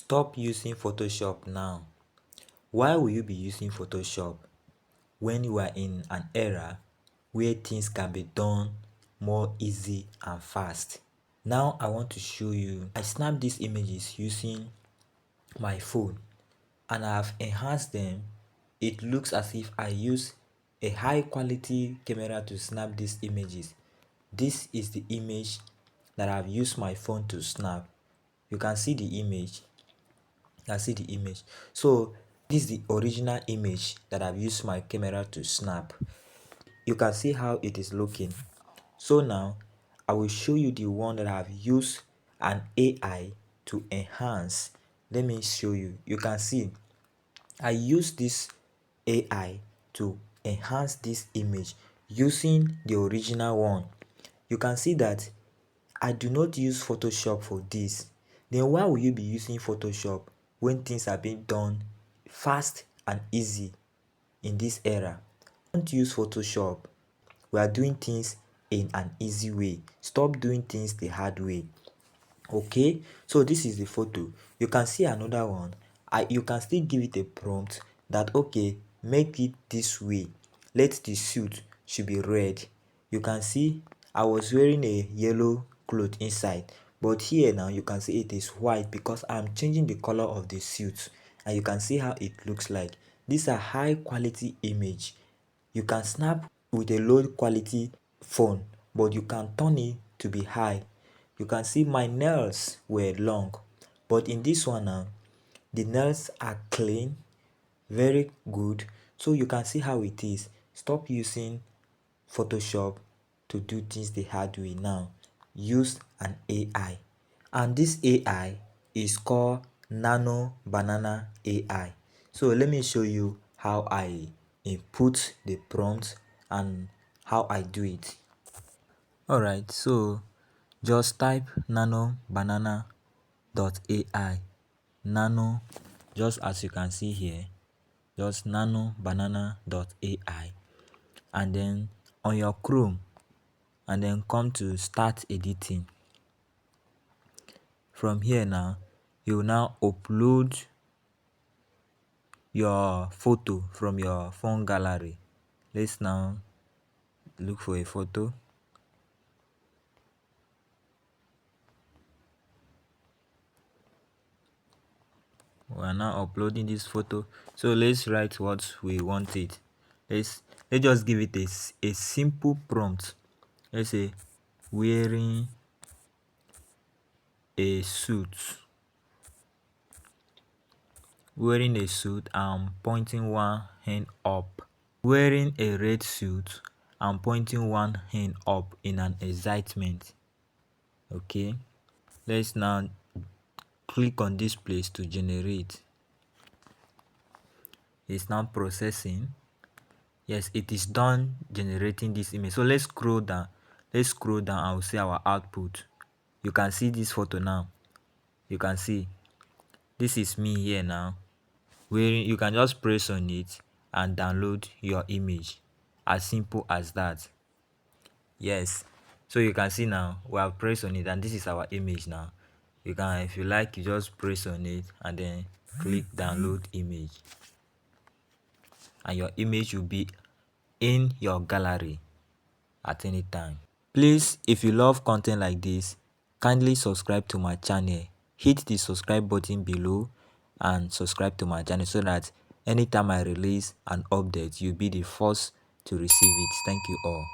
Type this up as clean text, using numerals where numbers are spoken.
Stop using Photoshop now. Why will you be using Photoshop when you are in an era where things can be done more easy and fast? Now I want to show you. I snapped these images using my phone and I have enhanced them. It looks as if I use a high quality camera to snap these images. This is the image that I've used my phone to snap. You can see the image. So this is the original image that I've used my camera to snap. You can see how it is looking. So now I will show you the one that I've used an AI to enhance. Let me show you. You can see I use this AI to enhance this image using the original one. You can see that I do not use Photoshop for this. Then why will you be using Photoshop when things are being done fast and easy in this era? Don't use Photoshop. We are doing things in an easy way. Stop doing things the hard way. Okay, so this is the photo. You can see another one. You can still give it a prompt that okay, make it this way. Let the suit should be red. You can see I was wearing a yellow cloth inside, but here now you can see it is white because I'm changing the color of the suit, and you can see how it looks like. These are high quality image. You can snap with a low quality phone, but you can turn it to be high. You can see my nails were long, but in this one now the nails are clean, very good. So you can see how it is. Stop using Photoshop to do things the hard way. Now use an AI, and this AI is called Nano Banana AI. So let me show you how I input the prompt and how I do it. Alright, so just type Nano Banana AI. Nano, just as you can see here, just Nano Banana AI, and then on your Chrome, and then come to start editing. From here now, you will now upload your photo from your phone gallery. Let's now look for a photo. We are now uploading this photo, so let's write what we want it. Let's just give it a simple prompt. Let's say wearing a suit and pointing one hand up. Wearing a red suit and pointing one hand up in an excitement. Okay, let's now click on this place to generate. It's now processing. Yes, it is done generating this image. So let's scroll down and we'll see our output. You can see this photo now. You can see this is me here now wearing. You can just press on it and download your image, as simple as that. Yes, so you can see now we have pressed on it and this is our image now. You can, if you like, you just press on it and then click download image, and your image will be in your gallery at any time. Please, if you love content like this, kindly subscribe to my channel. Hit the subscribe button below and subscribe to my channel so that anytime I release an update, you'll be the first to receive it. Thank you all.